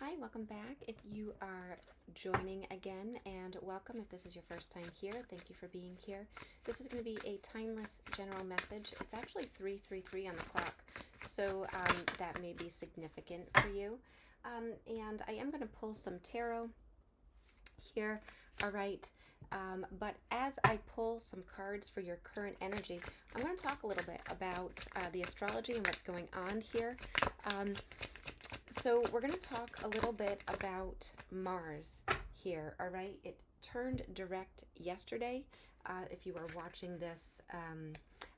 Hi, welcome back. If you are joining again, and welcome if this is your first time here, thank you for being here. This is going to be a timeless general message. It's actually 3:33 on the clock, so that may be significant for you. And I am going to pull some tarot here, all right. But as I pull some cards for your current energy, I'm going to talk a little bit about the astrology and what's going on here. So we're going to talk a little bit about Mars here, all right? It turned direct yesterday. If you are watching this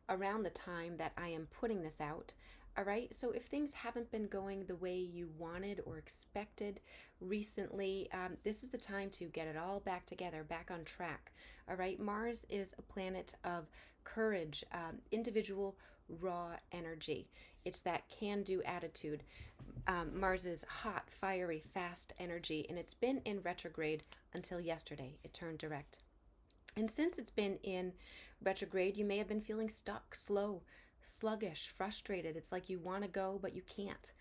around the time that I am putting this out, all right? So if things haven't been going the way you wanted or expected recently, this is the time to get it all back together, back on track, all right? Mars is a planet of courage, individual raw energy. It's that can-do attitude. Mars is hot, fiery, fast energy, and it's been in retrograde until yesterday. It turned direct. And since it's been in retrograde, you may have been feeling stuck, slow, sluggish, frustrated. It's like you want to go, but you can't,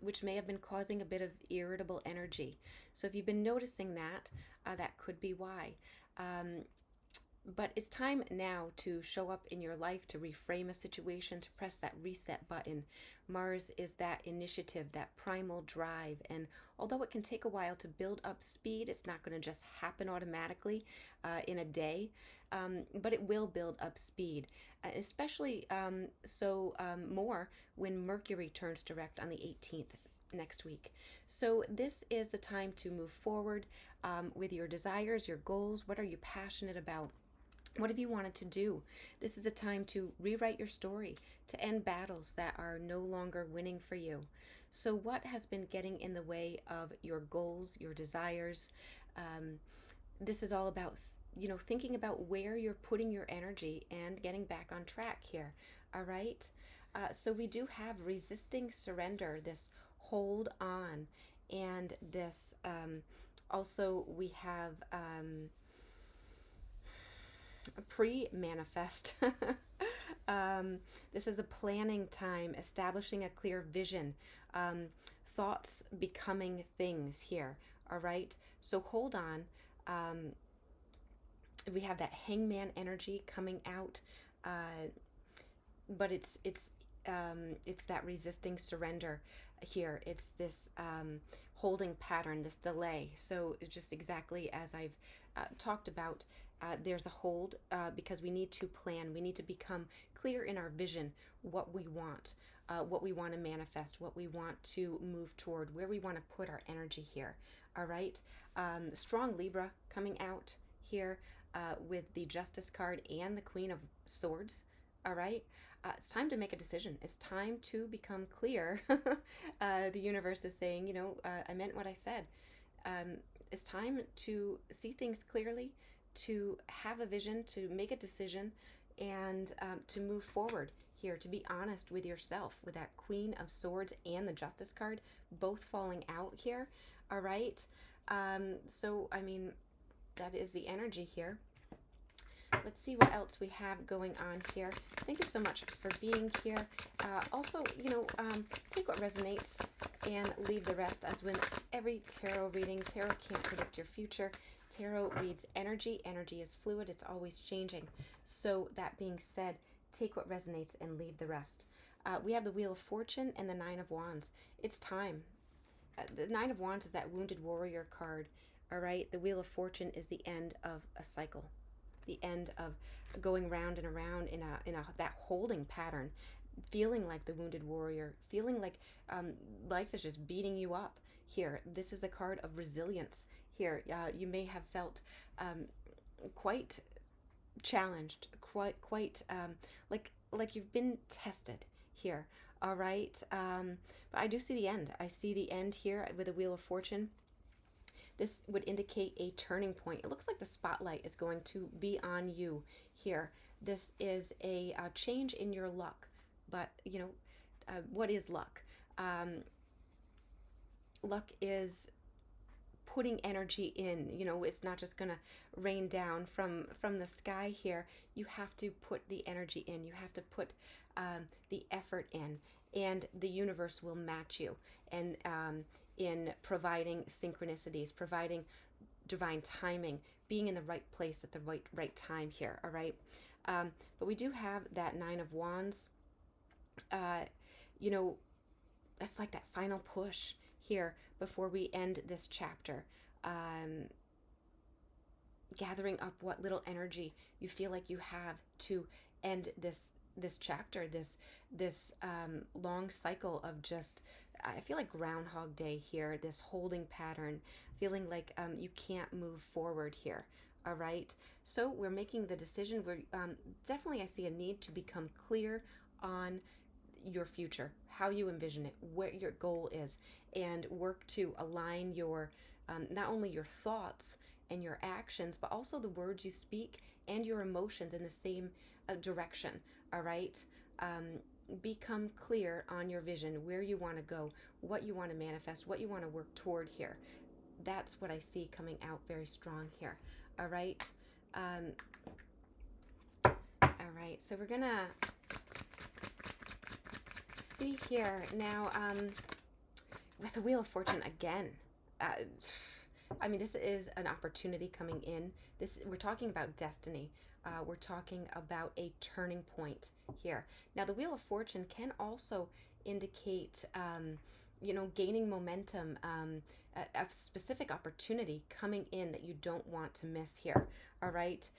which may have been causing a bit of irritable energy. So if you've been noticing that, that could be why. But it's time now to show up in your life, to reframe a situation, to press that reset button. Mars is that initiative, that primal drive. And although it can take a while to build up speed, it's not going to just happen automatically in a day, but it will build up speed, especially more when Mercury turns direct on the 18th next week. So this is the time to move forward with your desires, your goals. What are you passionate about? What have you wanted to do? This is the time to rewrite your story, to end battles that are no longer winning for you. So what has been getting in the way of your goals, your desires? This is all about, thinking about where you're putting your energy and getting back on track here. All right. So we do have resisting surrender, this hold on, and this also we have pre-manifest. This is a planning time, establishing a clear vision, thoughts becoming things here. All right. So hold on. We have that hangman energy coming out, but it's that resisting surrender here. It's this holding pattern, this delay. So it's just exactly as I've talked about. There's a hold because we need to plan. We need to become clear in our vision, what we want to manifest, what we want to move toward, where we want to put our energy here. All right. Strong Libra coming out here with the Justice card and the Queen of Swords. All right. It's time to make a decision. It's time to become clear. The universe is saying, I meant what I said. It's time to see things clearly, to have a vision, to make a decision, and to move forward here, to be honest with yourself, with that Queen of Swords and the Justice card both falling out here. All right. So, that is the energy here. Let's see what else we have going on here. Thank you so much for being here. Also, take what resonates and leave the rest, as with every tarot reading. Tarot can't predict your future. Tarot reads energy. Energy is fluid. It's always changing. So that being said, take what resonates and leave the rest. We have the Wheel of Fortune and the Nine of Wands. It's time. The Nine of Wands is that Wounded Warrior card. All right. The Wheel of Fortune is the end of a cycle, the end of going round and around in that holding pattern, feeling like the wounded warrior, feeling like life is just beating you up here. This is a card of resilience here. You may have felt quite challenged, quite like you've been tested here. All right. But I do see the end. I see the end here with the Wheel of Fortune. This would indicate a turning point. It looks like the spotlight is going to be on you here. This is a change in your luck. But, what is luck? Luck is putting energy in. It's not just going to rain down from the sky here. You have to put the energy in. You have to put the effort in. And the universe will match you. And in providing synchronicities, providing divine timing, being in the right place at the right time here. All right. But we do have that Nine of Wands. Uh, you know, that's like that final push here before we end this chapter. Um, Gathering up what little energy you feel like you have to end this chapter, this long cycle of just, I feel like Groundhog Day here, this holding pattern, feeling like you can't move forward here. All right, so we're making the decision. We're definitely, I see a need to become clear on your future, how you envision it, what your goal is, and work to align your not only your thoughts and your actions, but also the words you speak and your emotions in the same direction. All right. Um, Become clear on your vision, where you want to go, what you want to manifest, what you want to work toward here. That's what I see coming out very strong here. All right. Um, all right. So we're going to see here now with the Wheel of Fortune again. I mean, this is an opportunity coming in. We're talking about destiny. We're talking about a turning point here. Now, the Wheel of Fortune can also indicate, gaining momentum, a specific opportunity coming in that you don't want to miss here. All right.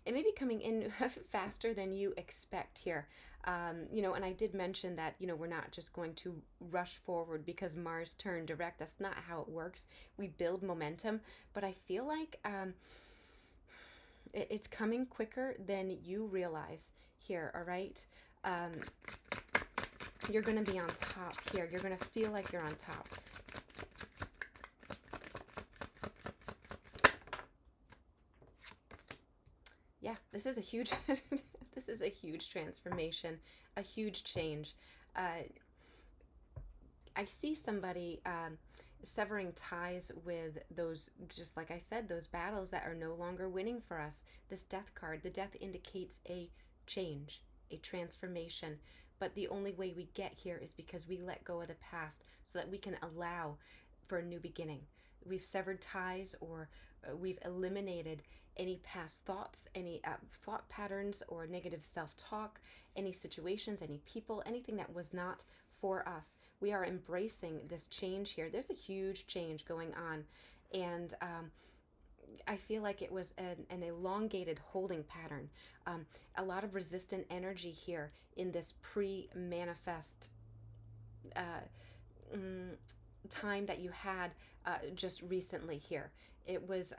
It may be coming in faster than you expect here. And I did mention that, we're not just going to rush forward because Mars turned direct. That's not how it works. We build momentum, but I feel like it's coming quicker than you realize here, all right? You're going to be on top here. You're going to feel like you're on top. Yeah, this is a huge this is a huge transformation, a huge change. I see somebody severing ties with those, just like I said, those battles that are no longer winning for us. This death card, the death indicates a change, a transformation. But the only way we get here is because we let go of the past so that we can allow for a new beginning. We've severed ties, or we've eliminated any past thoughts, any thought patterns or negative self-talk, any situations, any people, anything that was not for us. We are embracing this change here. There's a huge change going on, and I feel like it was an elongated holding pattern. A lot of resistant energy here in this pre-manifest time that you had just recently here. It was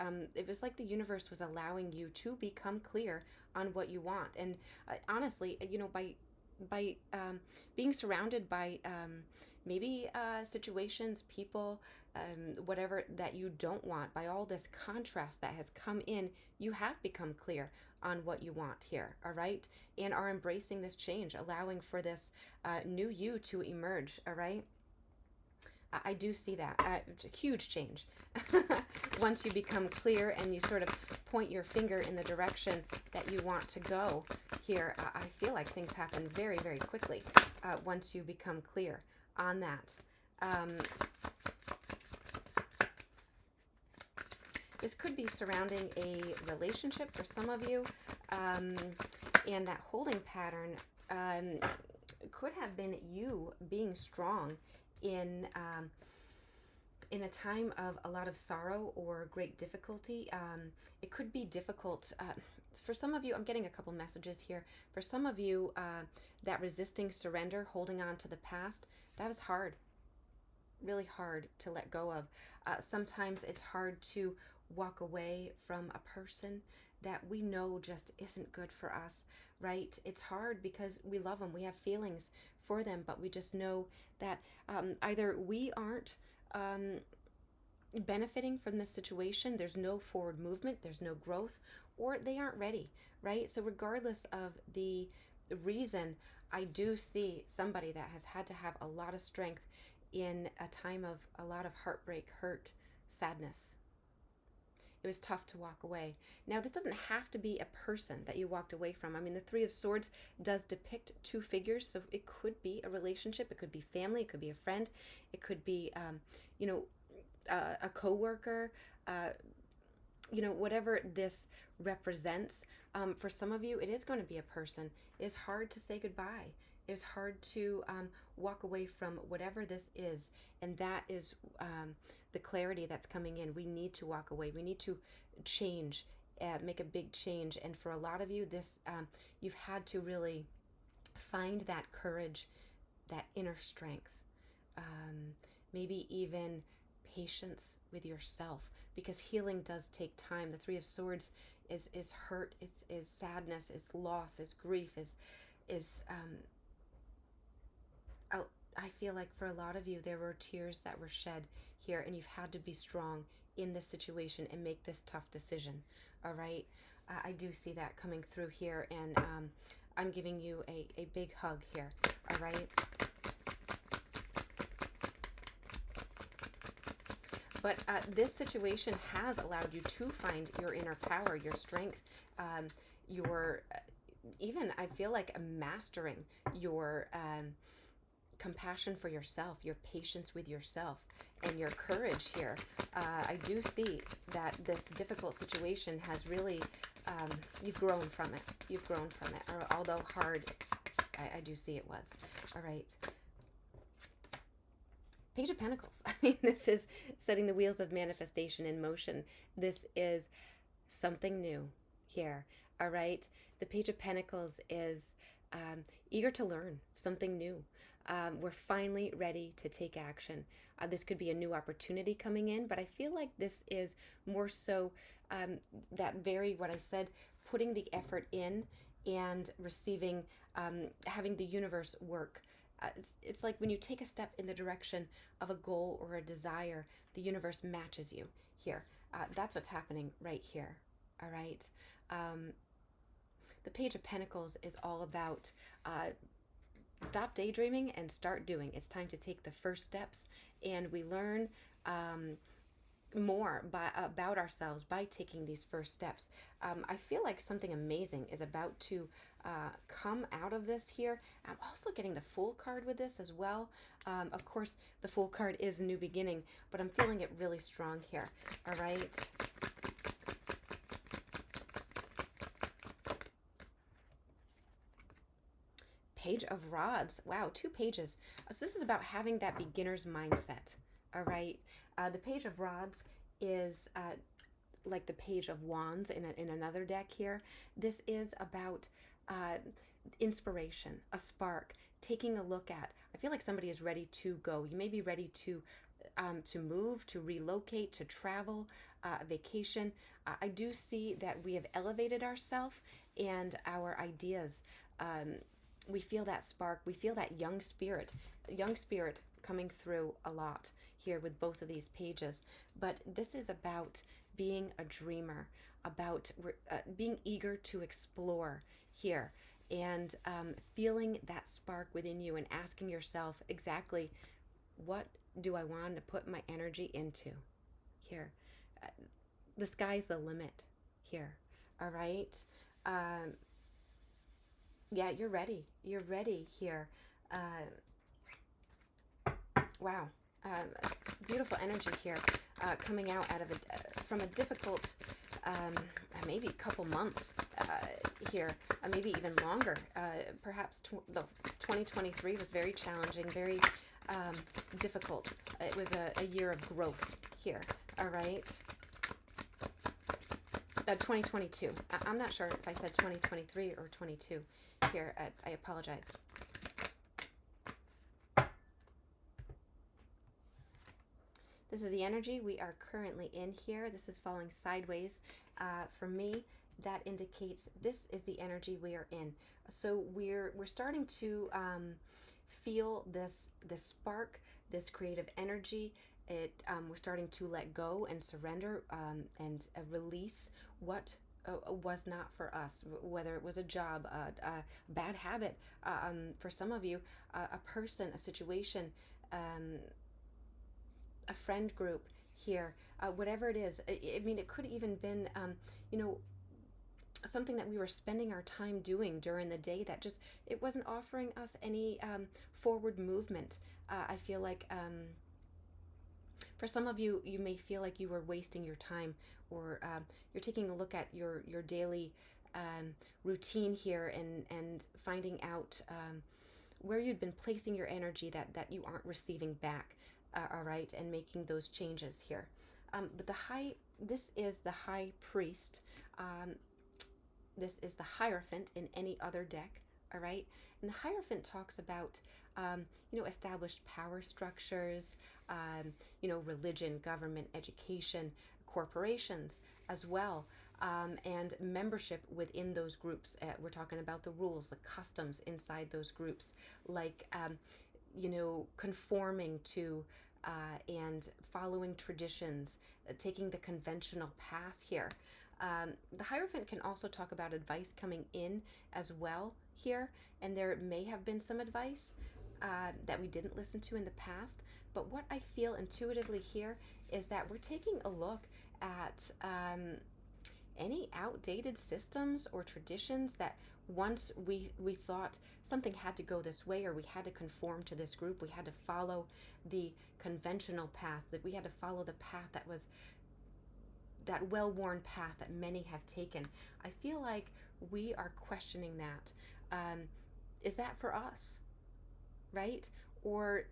like the universe was allowing you to become clear on what you want. And honestly, by being surrounded by maybe situations, people, whatever that you don't want, by all this contrast that has come in, you have become clear on what you want here, all right? And are embracing this change, allowing for this new you to emerge, all right? I do see that. It's a huge change. Once you become clear and you sort of point your finger in the direction that you want to go here, I feel like things happen very, very quickly once you become clear on that. This could be surrounding a relationship for some of you, and that holding pattern could have been you being strong in a time of a lot of sorrow or great difficulty. It could be difficult for some of you. I'm getting a couple messages here. For some of you, that resisting surrender, holding on to the past, that was hard, really hard to let go of. Sometimes it's hard to walk away from a person that we know just isn't good for us, right? It's hard because we love them, we have feelings for them, but we just know that either we aren't benefiting from this situation, there's no forward movement, there's no growth, or they aren't ready, right? So regardless of the reason, I do see somebody that has had to have a lot of strength in a time of a lot of heartbreak, hurt, sadness. It was tough to walk away. Now, this doesn't have to be a person that you walked away from. I mean, the Three of Swords does depict two figures, so it could be a relationship, it could be family, it could be a friend, it could be, you know, a coworker, uh, whatever this represents. For some of you, it is going to be a person. It is hard to say goodbye. It is hard to walk away from whatever this is. And that is the clarity that's coming in. We need to walk away. We need to change, make a big change. And for a lot of you, this you've had to really find that courage, that inner strength, maybe even patience with yourself, because healing does take time. The Three of Swords is hurt, is sadness, is loss, is grief, is I feel like for a lot of you there were tears that were shed here, and you've had to be strong in this situation and make this tough decision. All right, I do see that coming through here, and I'm giving you a big hug here. All right. But this situation has allowed you to find your inner power, your strength, your even, I feel like, mastering your compassion for yourself, your patience with yourself, and your courage here. I do see that this difficult situation has really, you've grown from it. You've grown from it, although hard, I do see it was. All right. Page of Pentacles. I mean, this is setting the wheels of manifestation in motion. This is something new here. All right. The Page of Pentacles is eager to learn something new. We're finally ready to take action. This could be a new opportunity coming in, but I feel like this is more so that very, what I said, putting the effort in and receiving, having the universe work. It's like when you take a step in the direction of a goal or a desire, the universe matches you here. That's what's happening right here. All right. The Page of Pentacles is all about stop daydreaming and start doing. It's time to take the first steps, and we learn more about ourselves by taking these first steps. I feel like something amazing is about to come out of this here. I'm also getting the Fool card with this as well. Of course, the Fool card is a new beginning, but I'm feeling it really strong here. All right. Page of Rods. Wow, 2 pages. So this is about having that beginner's mindset. All right. The Page of Rods is like the Page of Wands in another deck here. This is about inspiration, a spark, taking a look at. I feel like somebody is ready to go. You may be ready to move, to relocate, to travel, vacation. I do see that we have elevated ourselves and our ideas. We feel that spark. We feel that young spirit coming through a lot here with both of these pages. But this is about being a dreamer, about being eager to explore here, and feeling that spark within you and asking yourself exactly, what do I want to put my energy into here? The sky's the limit here. All right. Yeah, you're ready. You're ready here. Wow. Beautiful energy here coming out of from a difficult, maybe a couple months here, maybe even longer. Perhaps the 2023 was very challenging, very difficult. It was a year of growth here. All right. 2022. I'm not sure if I said 2023 or 22 here. I apologize. This is the energy we are currently in here. This is falling sideways. For me, that indicates this is the energy we are in. So we're starting to feel this spark, this creative energy. We're starting to let go and surrender and release what was not for us, whether it was a job, a bad habit, for some of you, a person, a situation, a friend group here, whatever it is. I mean, it could even been, you know, something that we were spending our time doing during the day that just it wasn't offering us any forward movement. I feel like for some of you, you may feel like you were wasting your time, or you're taking a look at your daily routine here, and finding out where you'd been placing your energy that you aren't receiving back. All right, and making those changes here. But this is the high priest. Um, this is the Hierophant in any other deck. All right, and the Hierophant talks about established power structures, religion, government, education, corporations as well, and membership within those groups. We're talking about the rules, the customs inside those groups, like conforming to and following traditions, taking the conventional path here. The Hierophant can also talk about advice coming in as well here, and there may have been some advice that we didn't listen to in the past. But what I feel intuitively here is that we're taking a look at any outdated systems or traditions that once we thought something had to go this way, or we had to conform to this group, we had to follow the conventional path, that we had to follow the path that was that well-worn path that many have taken. I feel like we are questioning that. Is that for us, right? Or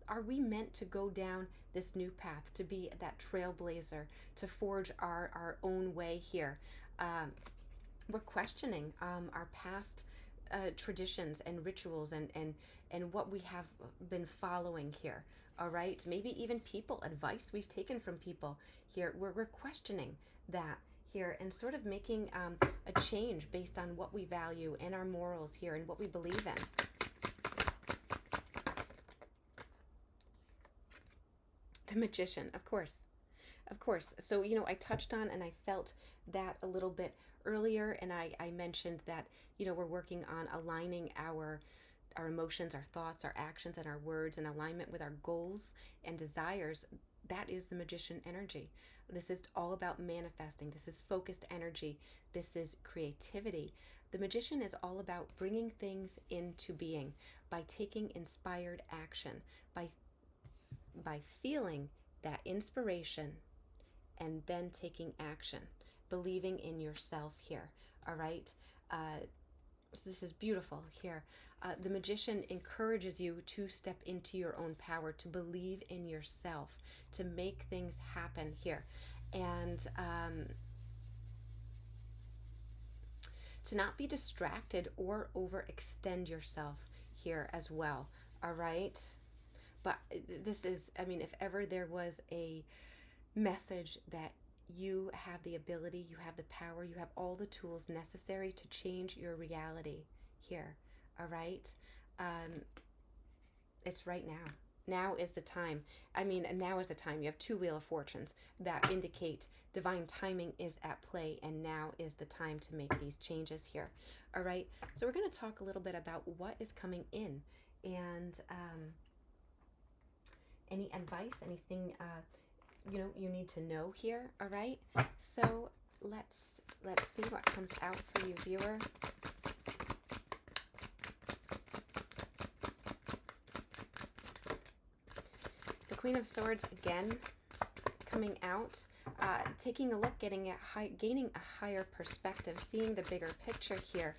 are we meant to go down this new path, to be that trailblazer, to forge our own way here? We're questioning our past traditions and rituals, and what we have been following here. All right, maybe even people, advice we've taken from people here. We're questioning that here, and sort of making a change based on what we value and our morals here and what we believe in. The Magician, of course. Of course. So, I touched on and I felt that a little bit earlier, and I mentioned that, we're working on aligning our emotions, our thoughts, our actions, and our words in alignment with our goals and desires. That is the Magician energy. This is all about manifesting. This is focused energy. This is creativity. The Magician is all about bringing things into being by taking inspired action, by feeling that inspiration and then taking action, believing in yourself here. All right. So this is beautiful here. The Magician encourages you to step into your own power, to believe in yourself, to make things happen here, and to not be distracted or overextend yourself here as well. All right. But this is, if ever there was a message that you have the ability, you have the power, you have all the tools necessary to change your reality here. All right. It's right now. Now is the time. Now is the time. You have two Wheel of Fortunes that indicate divine timing is at play, and now is the time to make these changes here. All right. So we're going to talk a little bit about what is coming in, and any advice, anything you need to know here. All right. So let's see what comes out for you, viewer. The Queen of Swords again coming out, taking a look, gaining a higher perspective, seeing the bigger picture here,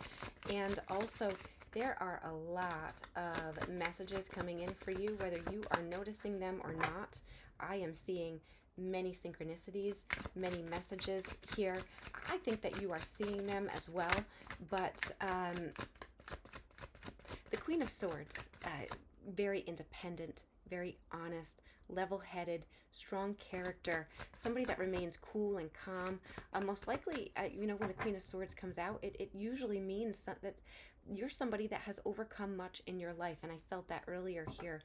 and also there are a lot of messages coming in for you, whether you are noticing them or not. I am seeing many synchronicities, many messages here. I think that you are seeing them as well, but the Queen of Swords, very independent, very honest, level-headed, strong character, somebody that remains cool and calm. Most likely, when the Queen of Swords comes out, it usually means that you're somebody that has overcome much in your life, and I felt that earlier here.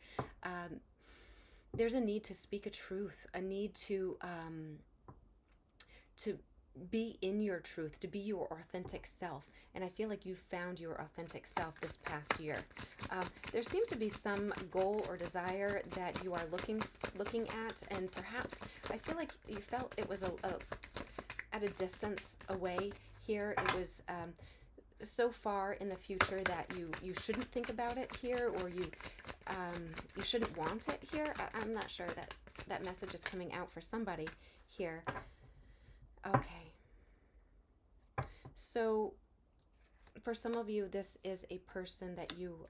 There's a need to speak a truth, a need to be in your truth, to be your authentic self, and I feel like you've found your authentic self this past year. There seems to be some goal or desire that you are looking at, and perhaps I feel like you felt it was at a distance away here. It was so far in the future that you shouldn't think about it here, or you shouldn't want it here. I'm not sure that that message is coming out for somebody here. Okay. So for some of you, this is a person that you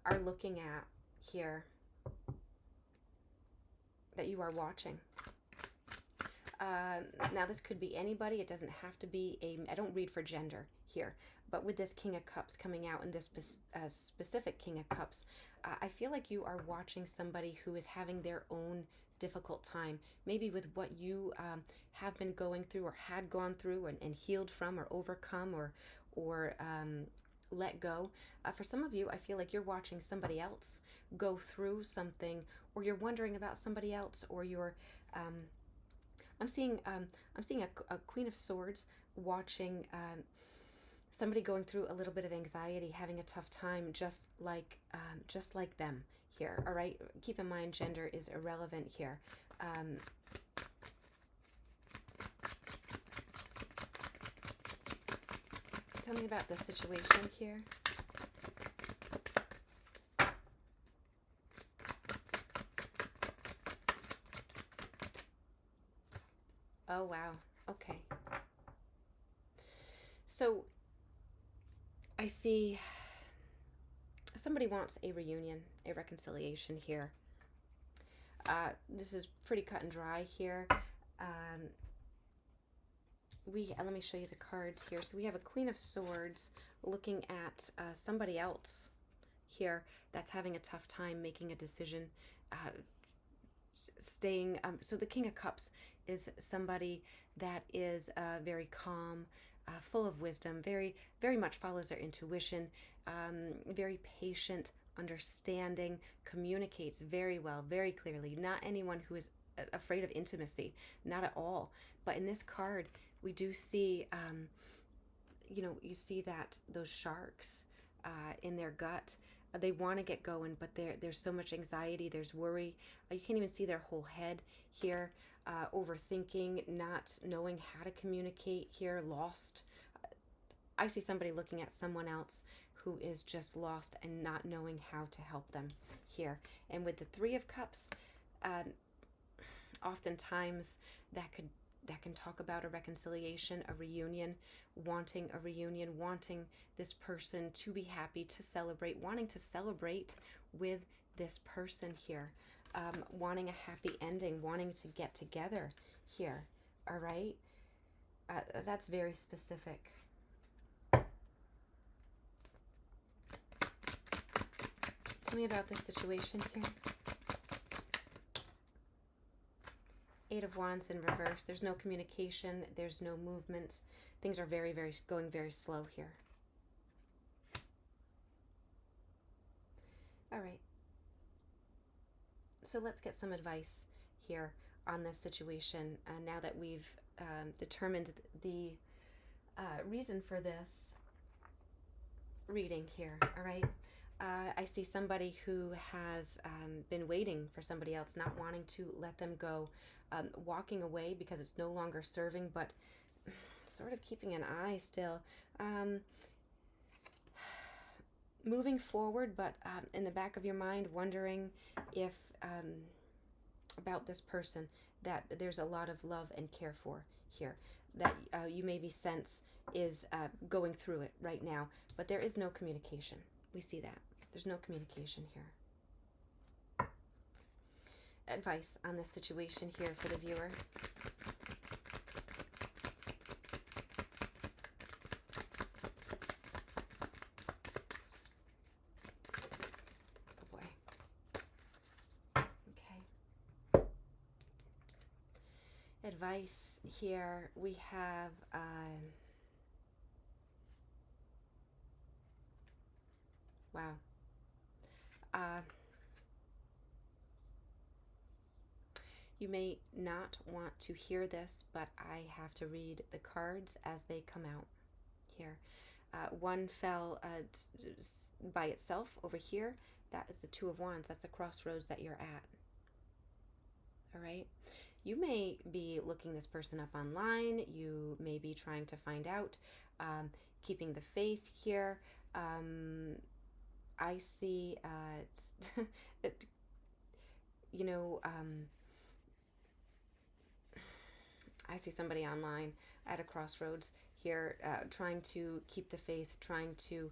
are looking at here, that you are watching. Now this could be anybody. It doesn't have to be I don't read for gender here, but with this King of Cups coming out and this specific King of Cups, I feel like you are watching somebody who is having their own difficult time, maybe with what you have been going through or had gone through and healed from or overcome or let go. For some of you, I feel like you're watching somebody else go through something, or you're wondering about somebody else, or you're I'm seeing a Queen of Swords watching somebody going through a little bit of anxiety, having a tough time, just like them here. All right, keep in mind gender is irrelevant here. Tell me about the situation here. Oh, wow. Okay. So I see somebody wants a reunion, a reconciliation here. This is pretty cut and dry here. Let me show you the cards here. So we have a Queen of Swords looking at somebody else here that's having a tough time making a decision, staying. So the King of Cups is somebody that is very calm, full of wisdom, very much follows their intuition, very patient, understanding, communicates very well, very clearly. Not anyone who is afraid of intimacy, not at all. But in this card, we do see, you see that those sharks in their gut. They want to get going, but there's so much anxiety, there's worry. You can't even see their whole head here. Overthinking, not knowing how to communicate here, lost. I see somebody looking at someone else who is just lost and not knowing how to help them here. And with the Three of Cups, oftentimes that can talk about a reconciliation, a reunion, wanting this person to be happy, to celebrate, wanting to celebrate with this person here, wanting a happy ending, wanting to get together here. All right, that's very specific. Tell me about this situation here. Eight of Wands in reverse. There's no communication. There's no movement. Things are going very slow here. All right. So let's get some advice here on this situation. Now that we've determined the reason for this reading here. All right. I see somebody who has been waiting for somebody else, not wanting to let them go, walking away because it's no longer serving, but sort of keeping an eye still. Moving forward, but in the back of your mind, wondering if about this person that there's a lot of love and care for here, that you maybe sense is going through it right now, but there is no communication. We see that. There's no communication here. Advice on this situation here for the viewer. Oh boy. Okay. Advice here. We have wow. You may not want to hear this, but I have to read the cards as they come out here. One fell by itself over here. That is the Two of Wands. That's the crossroads that you're at. All right. You may be looking this person up online. You may be trying to find out, keeping the faith here. I see, it, you know, I see somebody online at a crossroads here, trying to keep the faith, trying to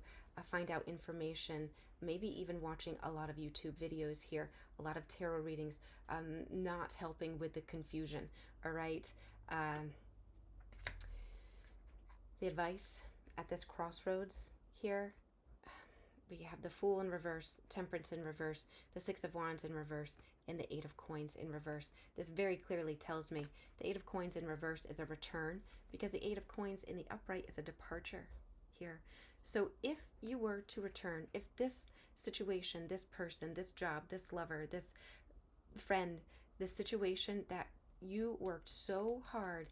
find out information, maybe even watching a lot of YouTube videos here, a lot of tarot readings, not helping with the confusion. All right. The advice at this crossroads here, we have the Fool in reverse, Temperance in reverse, the Six of Wands in reverse, and the Eight of Coins in reverse. This very clearly tells me the Eight of Coins in reverse is a return, because the Eight of Coins in the upright is a departure here. So if you were to return, if this situation, this person, this job, this lover, this friend, this situation that you worked so hard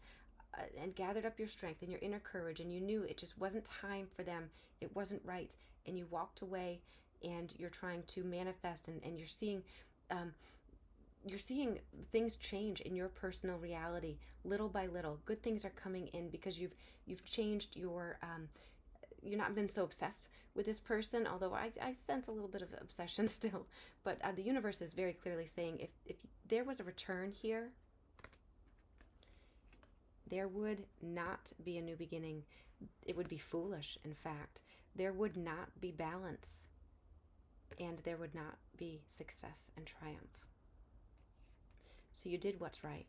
and gathered up your strength and your inner courage, and you knew it just wasn't time for them, it wasn't right, and you walked away, and you're trying to manifest, and you're seeing things change in your personal reality little by little. Good things are coming in because you've changed your you've not been so obsessed with this person, although I sense a little bit of obsession still. But the universe is very clearly saying if there was a return here, there would not be a new beginning. It would be foolish, in fact. There would not be balance, and there would not be success and triumph. So you did what's right.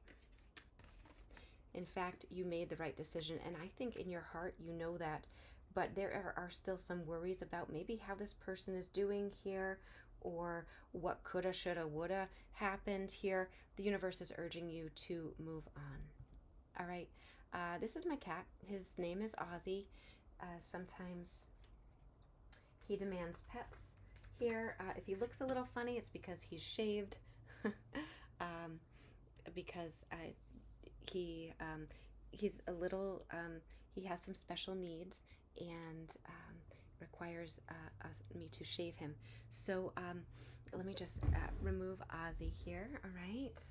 In fact, you made the right decision, and I think in your heart you know that, but there are still some worries about maybe how this person is doing here, or what coulda, shoulda, woulda happened here. The universe is urging you to move on. All right, this is my cat. His name is Ozzy. Sometimes he demands pets here. If he looks a little funny, it's because he's shaved. Because he's a little, he has some special needs, and requires me to shave him. So let me just remove Ozzy here. All right.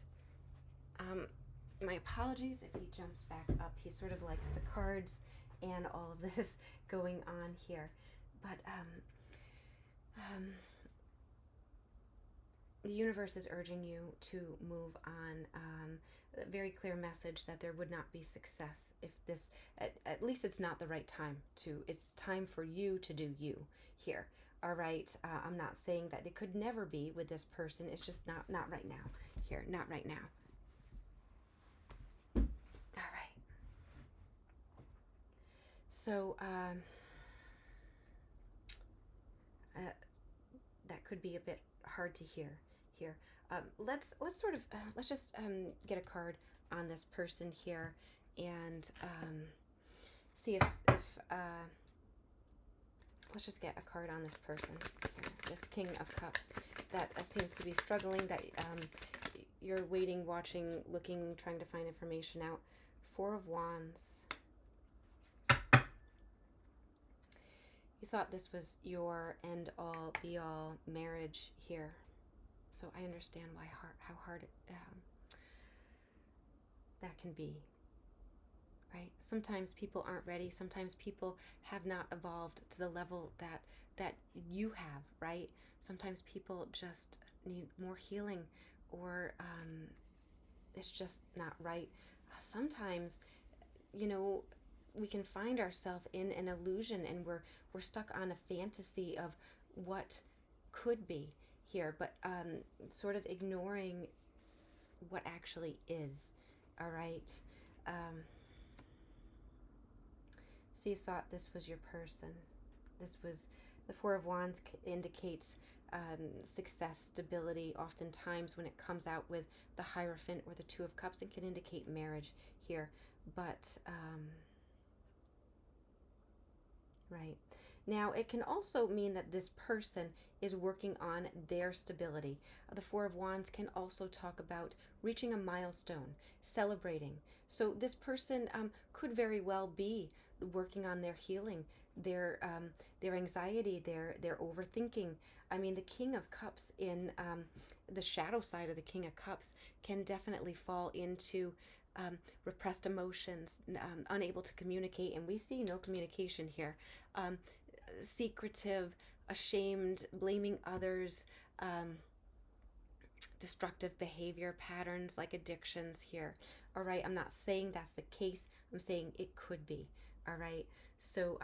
My apologies if he jumps back up. He sort of likes the cards and all of this going on here. But the universe is urging you to move on. A very clear message that there would not be success if this, at least it's not the right time to, it's time for you to do you here. All right. I'm not saying that it could never be with this person. It's just not right now here. Not right now. All right. So, that could be a bit hard to hear here. Let's sort of let's just get a card on this person here, and see if let's just get a card on this person here. This King of Cups that seems to be struggling, that you're waiting, watching, looking, trying to find information out. Four of Wands. You thought this was your end-all, be-all marriage here. So I understand how hard that can be, right? Sometimes people aren't ready. Sometimes people have not evolved to the level that you have, right? Sometimes people just need more healing, or it's just not right. Sometimes, we can find ourselves in an illusion, and we're stuck on a fantasy of what could be here, but sort of ignoring what actually is. All right. So you thought this was your person. This was the Four of Wands indicates success, stability. Oftentimes when it comes out with the Hierophant or the Two of Cups, it can indicate marriage here. But right Now, it can also mean that this person is working on their stability. The Four of Wands can also talk about reaching a milestone, celebrating. So this person could very well be working on their healing, their their anxiety, their overthinking. I mean, the King of Cups in the shadow side of the King of Cups can definitely fall into repressed emotions, unable to communicate, and we see no communication here. Secretive, ashamed, blaming others, destructive behavior patterns like addictions here. All right, I'm not saying that's the case, I'm saying it could be. All right, so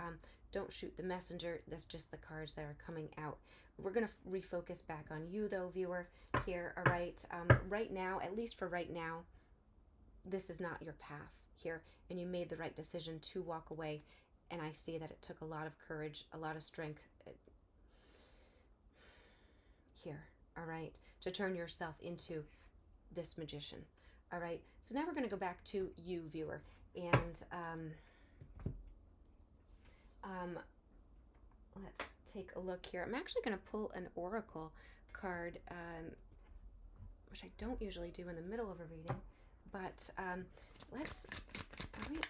don't shoot the messenger, that's just the cards that are coming out. We're going to refocus back on you though, viewer, here. All right, right now, at least for right now, this is not your path here, and you made the right decision to walk away. And I see that it took a lot of courage, a lot of strength here, all right, to turn yourself into this magician. All right, so now we're going to go back to you, viewer, and let's take a look here. I'm actually going to pull an oracle card, which I don't usually do in the middle of a reading, but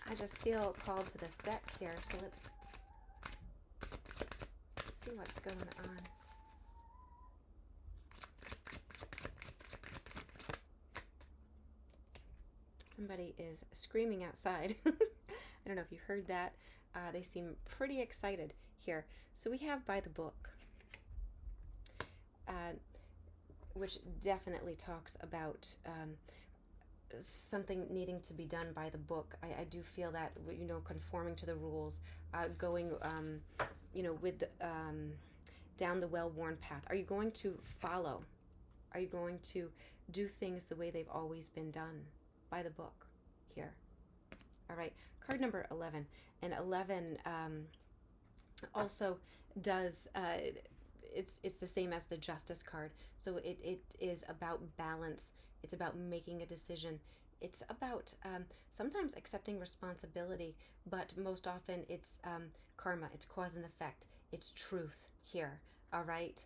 I just feel called to this deck here, so let's see what's going on. Somebody is screaming outside. I don't know if you heard that. They seem pretty excited here. So we have by the book, which definitely talks about something needing to be done by the book. I do feel that, conforming to the rules, going, with down the well-worn path. Are you going to follow? Are you going to do things the way they've always been done? By the book here. All right, card number 11. And 11 also does, it's the same as the Justice card. So it is about balance. It's about making a decision. It's about sometimes accepting responsibility, but most often it's karma. It's cause and effect. It's truth here. All right.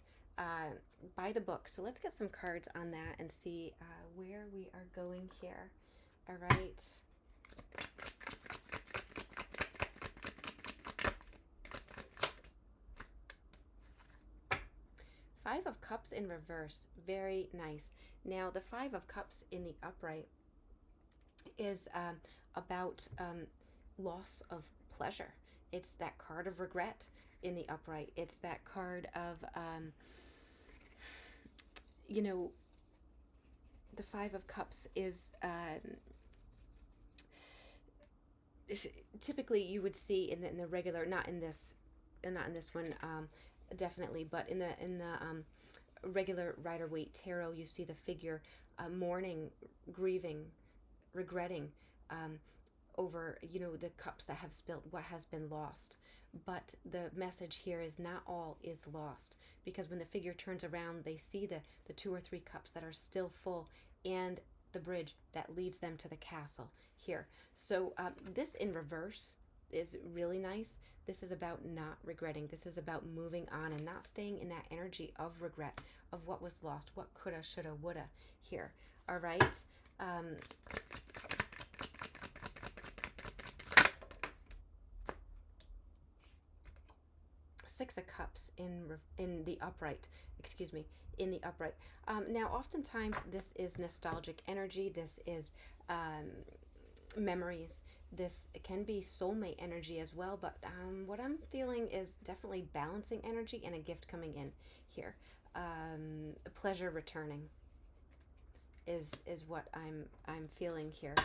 By the book. So let's get some cards on that and see where we are going here. All right. Five of Cups in reverse. Very nice. Now, the Five of Cups in the upright is about loss of pleasure. It's that card of regret in the upright. It's that card of, the Five of Cups is typically you would see in the regular, not in this one, definitely, but in the regular Rider-Waite tarot, you see the figure mourning, grieving, regretting over the cups that have spilled, what has been lost. But the message here is not all is lost, because when the figure turns around, they see the 2 or 3 cups that are still full and the bridge that leads them to the castle here. So this in reverse is really nice. This is about not regretting. This is about moving on and not staying in that energy of regret, of what was lost, what coulda, shoulda, woulda here. All right. Six of Cups in the upright. Excuse me. In the upright. Now, oftentimes this is nostalgic energy. This is memories. This can be soulmate energy as well, but what I'm feeling is definitely balancing energy and a gift coming in here. Pleasure returning is what I'm feeling here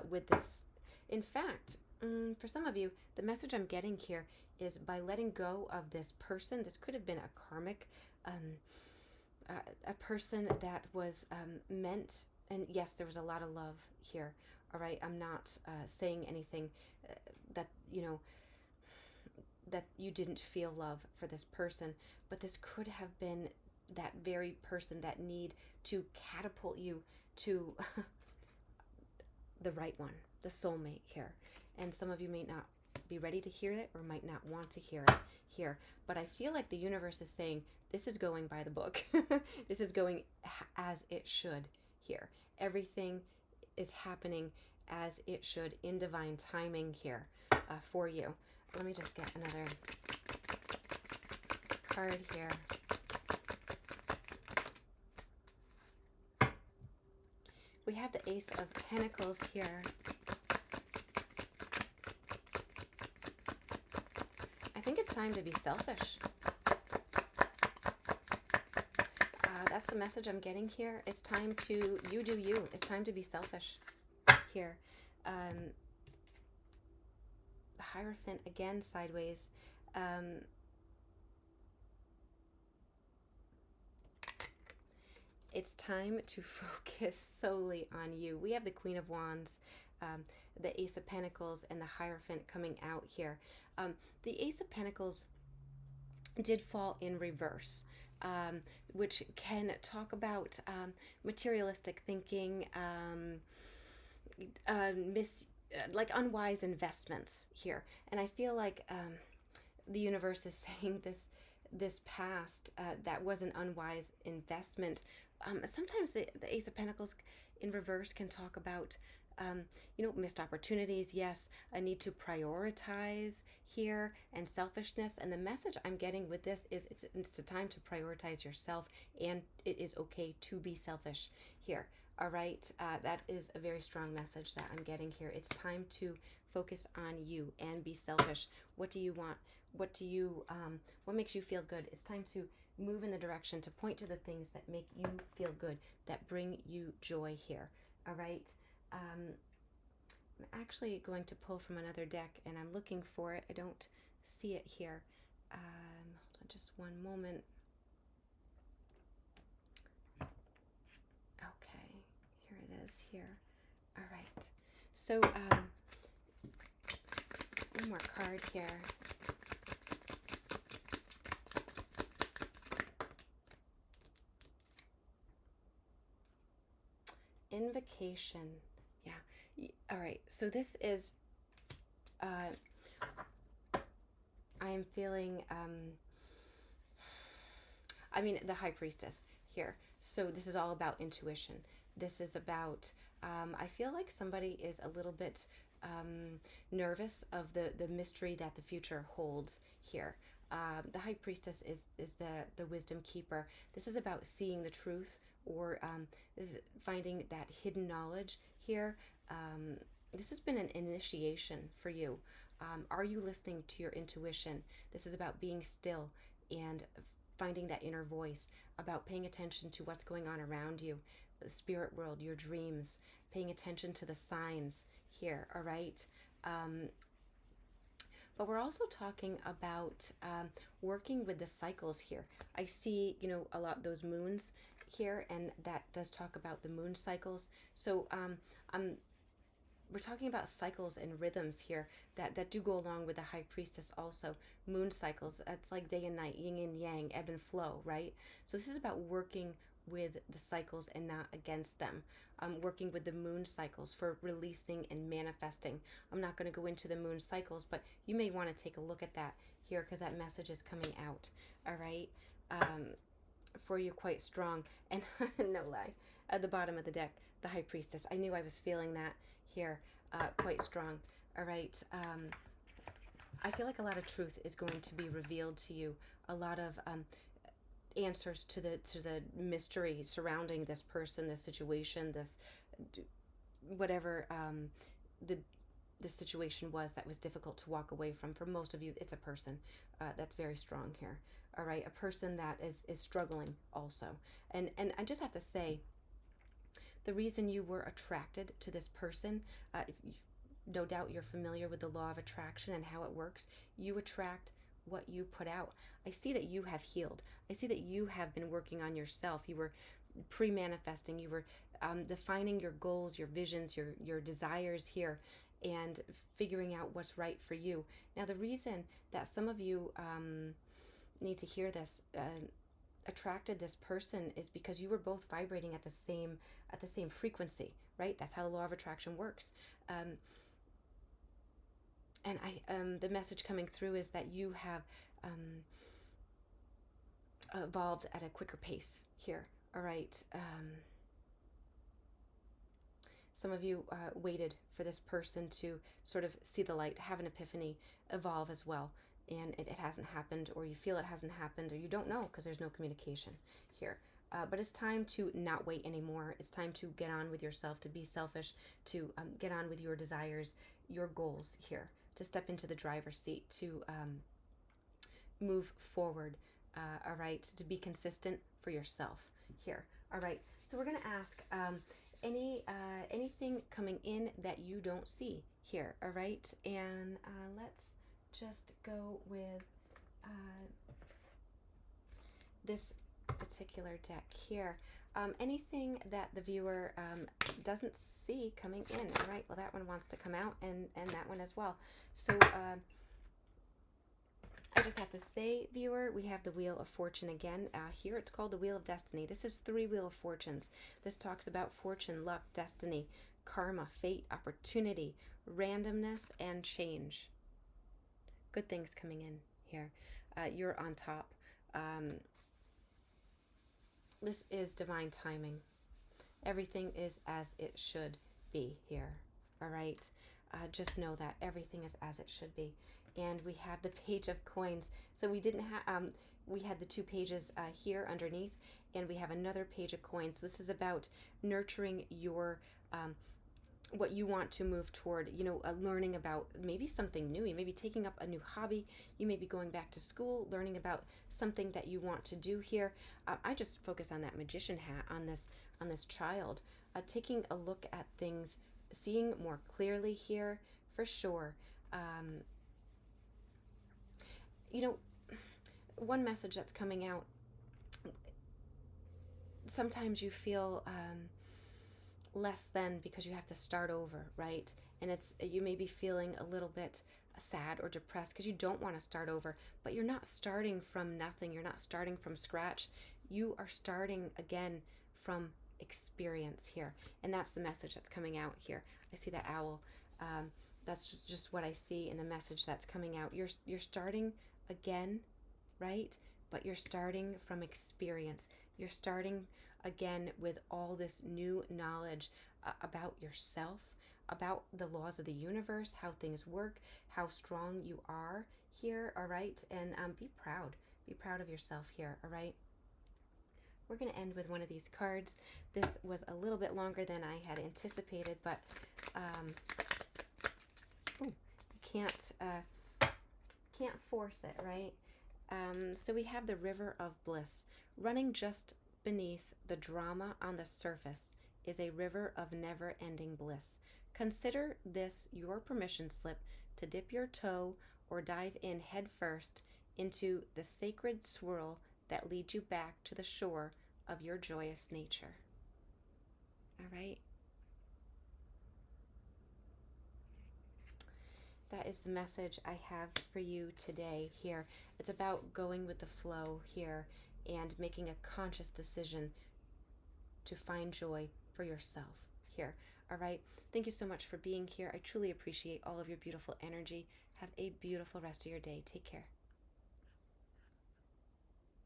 with this. In fact, for some of you, the message I'm getting here is by letting go of this person. This could have been a karmic, a person that was meant, and yes, there was a lot of love here. All right, I'm not saying anything that that you didn't feel love for this person, but this could have been that very person that need to catapult you to the right one, the soulmate here. And some of you may not might be ready to hear it or might not want to hear it here. But I feel like the universe is saying, this is going by the book. This is going as it should here. Everything is happening as it should in divine timing here for you. Let me just get another card here. We have the Ace of Pentacles here. I think it's time to be selfish. That's the message I'm getting here. It's time to, you do you. It's time to be selfish here. The Hierophant again sideways. It's time to focus solely on you. We have the Queen of Wands, the Ace of Pentacles, and the Hierophant coming out here. The Ace of Pentacles did fall in reverse, which can talk about materialistic thinking, like unwise investments here. And I feel like the universe is saying this past that was an unwise investment. Sometimes the Ace of Pentacles in reverse can talk about missed opportunities. Yes, a need to prioritize here, and selfishness. And the message I'm getting with this is it's a time to prioritize yourself, and it is okay to be selfish here. All right, that is a very strong message that I'm getting here. It's time to focus on you and be selfish. What do you want? What makes you feel good? It's time to move in the direction to point to the things that make you feel good, that bring you joy here. All right. I'm actually going to pull from another deck, and I'm looking for it. I don't see it here. Hold on just one moment. Okay, here it is here. All right. So, one more card here. Invocation. Yeah. All right. So this is, I am feeling, the High Priestess here. So this is all about intuition. This is about, I feel like somebody is a little bit nervous of the mystery that the future holds here. The High Priestess is the wisdom keeper. This is about seeing the truth, or this is finding that hidden knowledge here. This has been an initiation for you. Are you listening to your intuition? This is about being still and finding that inner voice, about paying attention to what's going on around you, the spirit world, your dreams, paying attention to the signs here, all right? But we're also talking about working with the cycles here. I see, a lot those moons here, and that does talk about the moon cycles. So we're talking about cycles and rhythms here that do go along with the High Priestess also. Moon cycles, that's like day and night, yin and yang, ebb and flow, right? So this is about working with the cycles and not against them. Working with the moon cycles for releasing and manifesting. I'm not going to go into the moon cycles, but you may want to take a look at that here, because that message is coming out, all right, for you, quite strong. And no lie, at the bottom of the deck, the High Priestess. I knew I was feeling that here, quite strong, all right. I feel like a lot of truth is going to be revealed to you, a lot of answers to the mystery surrounding this person, this situation, this whatever the situation was that was difficult to walk away from. For most of you, it's a person that's very strong here. All right, a person that is struggling also. And I just have to say, the reason you were attracted to this person, no doubt you're familiar with the law of attraction and how it works. You attract what you put out. I see that you have healed. I see that you have been working on yourself. You were pre-manifesting. You were defining your goals, your visions, your desires here, and figuring out what's right for you. Now, the reason that some of you need to hear this, attracted this person, is because you were both vibrating at the same frequency, right? That's how the law of attraction works. And the message coming through is that you have evolved at a quicker pace here. All right. Some of you waited for this person to sort of see the light, have an epiphany, evolve as well. And it hasn't happened, or you feel it hasn't happened, or you don't know because there's no communication here. But it's time to not wait anymore. It's time to get on with yourself, to be selfish, to get on with your desires, your goals here, to step into the driver's seat, to move forward, all right, to be consistent for yourself here. All right, so we're going to ask anything coming in that you don't see here, all right? And let's just go with this particular deck here. Anything that the viewer doesn't see coming in, all right? Well, that one wants to come out, and that one as well. So I just have to say, viewer, we have the Wheel of Fortune again. Here it's called the Wheel of Destiny. This is 3 Wheel of Fortunes. This talks about fortune, luck, destiny, karma, fate, opportunity, randomness, and change. Good things coming in here. You're on top. This is divine timing. Everything is as it should be here. All right? Just know that everything is as it should be. And we have the Page of Coins. So we didn't have, we had the 2 pages here underneath, and we have another Page of Coins. This is about nurturing your, what you want to move toward, learning about maybe something new. You may be taking up a new hobby. You may be going back to school, learning about something that you want to do here. I just focus on that magician hat on this child, taking a look at things, seeing more clearly here for sure. One message that's coming out, sometimes you feel less than because you have to start over, right? And you may be feeling a little bit sad or depressed because you don't want to start over, but you're not starting from nothing. You're not starting from scratch. You are starting again from experience here. And that's the message that's coming out here. I see that owl. That's just what I see in the message that's coming out. You're starting again, right? But you're starting from experience. You're starting again with all this new knowledge about yourself, about the laws of the universe, how things work, how strong you are here, all right? And be proud. Be proud of yourself here, all right? We're going to end with one of these cards. This was a little bit longer than I had anticipated, but you can't force it, right? So we have the River of Bliss. Running just beneath the drama on the surface is a river of never-ending bliss. Consider this your permission slip to dip your toe or dive in head first into the sacred swirl that leads you back to the shore of your joyous nature. All right? That is the message I have for you today here. It's about going with the flow here and making a conscious decision to find joy for yourself here. All right? Thank you so much for being here. I truly appreciate all of your beautiful energy. Have a beautiful rest of your day. Take care.